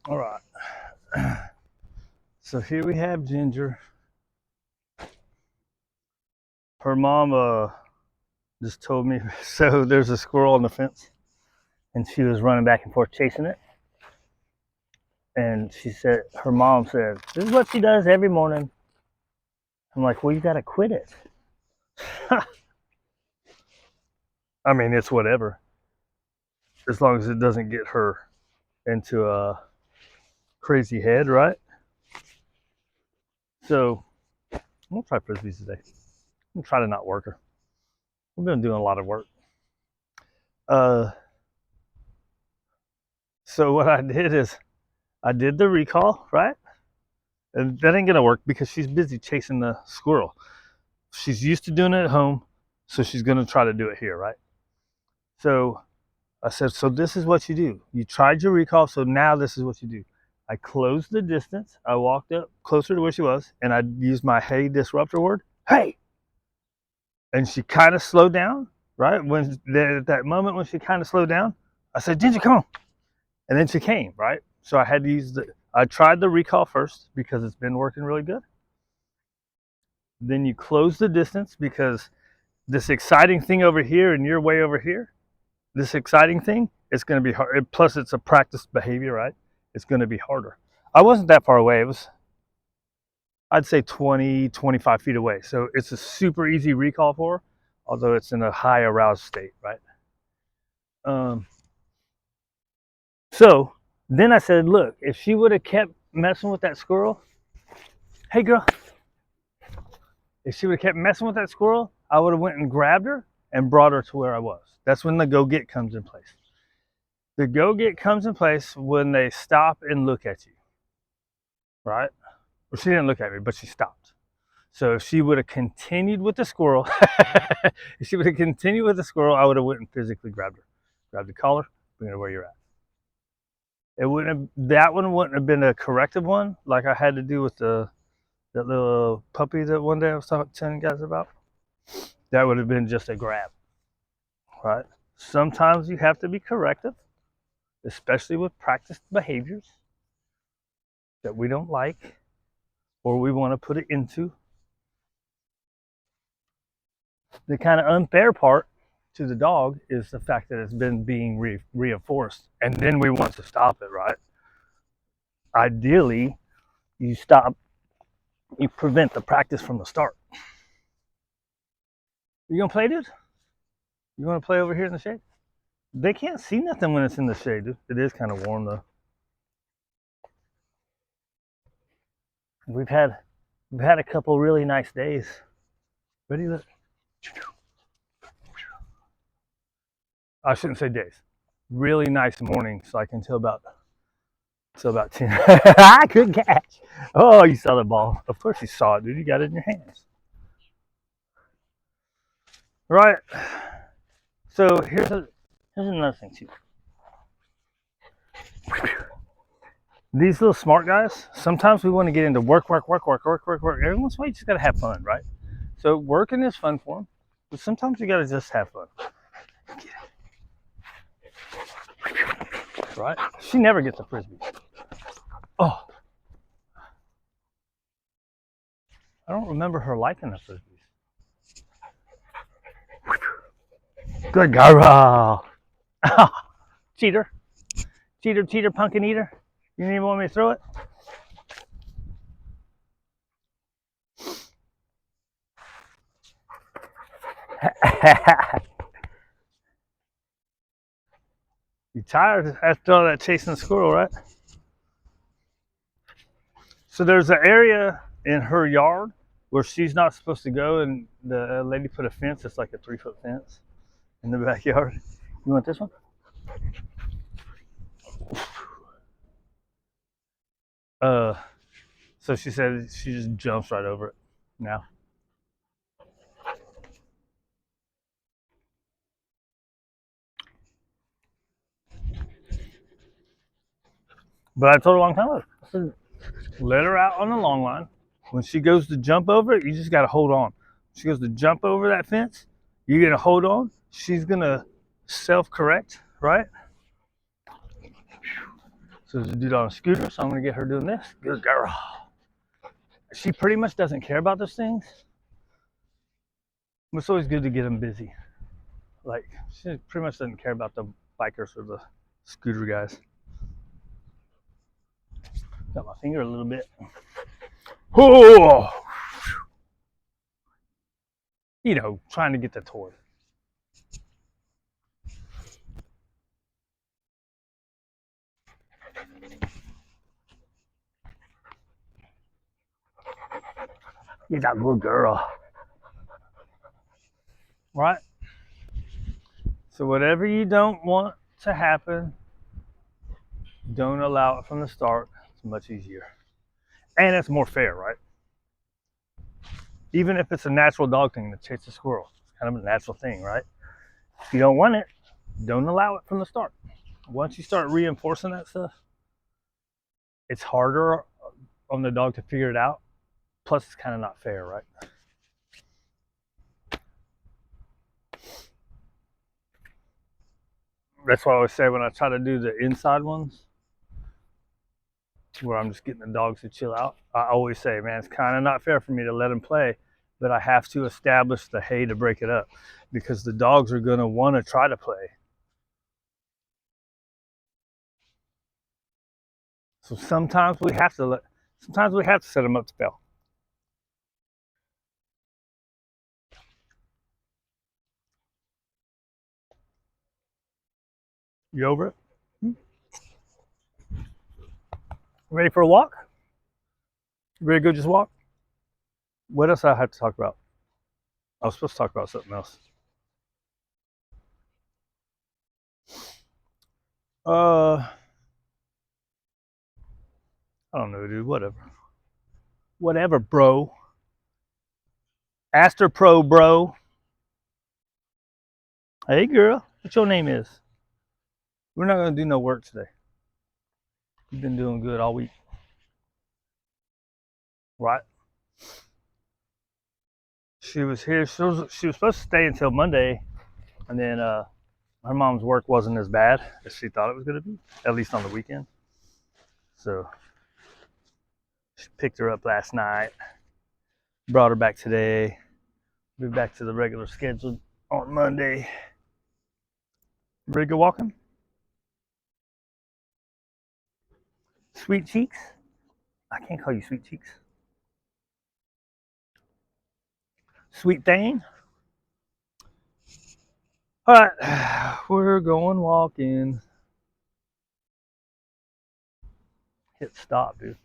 All right. So here we have Ginger. Her mom just told me. So there's a squirrel on the fence, and she was running back and forth chasing it. And she said, her mom said, "This is what she does every morning." I'm like, "Well, you gotta quit it." I mean, it's whatever, as long as it doesn't get her into a crazy head, right? So I'm gonna try frisbees today. I'm gonna try to not work her. We've been doing a lot of work. Uh, so what I did is I did the recall, right? And that ain't gonna work because she's busy chasing the squirrel. She's used to doing it at home, so she's gonna try to do it here, right? So I said, so this is what you do. You tried your recall, so now this is what you do. I closed the distance. I walked up closer to where she was, and I used my hey disruptor word. Hey! And she kind of slowed down, right? When at that moment when she kind of slowed down, I said, Ginger, come on. And then she came, right? So I had to I tried the recall first because it's been working really good. Then you close the distance because this exciting thing over here and you're way over here, this exciting thing, it's going to be hard. Plus, it's a practiced behavior, right? It's going to be harder. I wasn't that far away. It was, I'd say 20, 25 feet away. So it's a super easy recall for her, although it's in a high aroused state, right? Um, so then I said, look, if she would have kept messing with that squirrel, hey girl, if she would have kept messing with that squirrel, I would have went and grabbed her and brought her to where I was. That's when the go get comes in place. The go get comes in place when they stop and look at you, right? Well, she didn't look at me, but she stopped. So if she would have continued with the squirrel, if she would have continued with the squirrel, I would have went and physically grabbed her, grabbed the collar, bring her where you're at. It wouldn't have, that one wouldn't have been a corrective one like I had to do with that little puppy that one day I was telling you guys about. That would have been just a grab, right? Sometimes you have to be corrective, especially with practiced behaviors that we don't like or we want to put it into. The kind of unfair part to the dog is the fact that it's been being reinforced, and then we want to stop it, right? Ideally, you stop, you prevent the practice from the start. You gonna play, dude? You want to play over here in the shade? They can't see nothing when it's in the shade, dude. It is kind of warm though. We've had we've had a couple really nice days. Ready? Look. I shouldn't say days. Really nice mornings, like until about 10. Good catch. Oh, you saw the ball. Of course you saw it, dude. You got it in your hands. Right. So here's another thing too. These little smart guys, sometimes we want to get into work. Every once in a while, you just got to have fun, right? So working is fun for them, but sometimes you got to just have fun. Right? She never gets a frisbee. Oh, I don't remember her liking the frisbees. Good girl. Cheater. Cheater, pumpkin eater. You didn't even want me to throw it? You tired after all that chasing the squirrel, right? So there's an area in her yard where she's not supposed to go, and the lady put a fence. It's like a 3-foot fence in the backyard. You want this one? Uh, so she said she just jumps right over it now. But I told her a long time ago, I said, let her out on the long line. When she goes to jump over it, you just got to hold on. She goes to jump over that fence, you're going to hold on. She's going to self correct, right? So there's a dude on a scooter, so I'm gonna get her doing this. Good girl. She pretty much doesn't care about those things. But it's always good to get them busy. Like, she pretty much doesn't care about the bikers or the scooter guys. Got my finger a little bit. Oh! You know, trying to get the toy. You're that good girl. Right? So whatever you don't want to happen, don't allow it from the start. It's much easier. And it's more fair, right? Even if it's a natural dog thing to chase a squirrel. It's kind of a natural thing, right? If you don't want it, don't allow it from the start. Once you start reinforcing that stuff, it's harder on the dog to figure it out. Plus, it's kind of not fair, right? That's why I always say when I try to do the inside ones, where I'm just getting the dogs to chill out, I always say, man, it's kind of not fair for me to let them play, but I have to establish the hay to break it up because the dogs are going to want to try to play. So sometimes we have to set them up to fail. You over it? Ready for a walk? Ready to go just walk? What else I have to talk about? I was supposed to talk about something else. I don't know, dude. Whatever, bro. Aster Pro, bro. Hey, girl. What your name is? We're not gonna do no work today. You've been doing good all week, right? She was here. She was supposed to stay until Monday, and then her mom's work wasn't as bad as she thought it was gonna be, at least on the weekend. So she picked her up last night, brought her back today. Be back to the regular schedule on Monday. Ready to go walking? Sweet Cheeks? I can't call you Sweet Cheeks. Sweet Thing? All right, we're going walking. Hit stop, dude.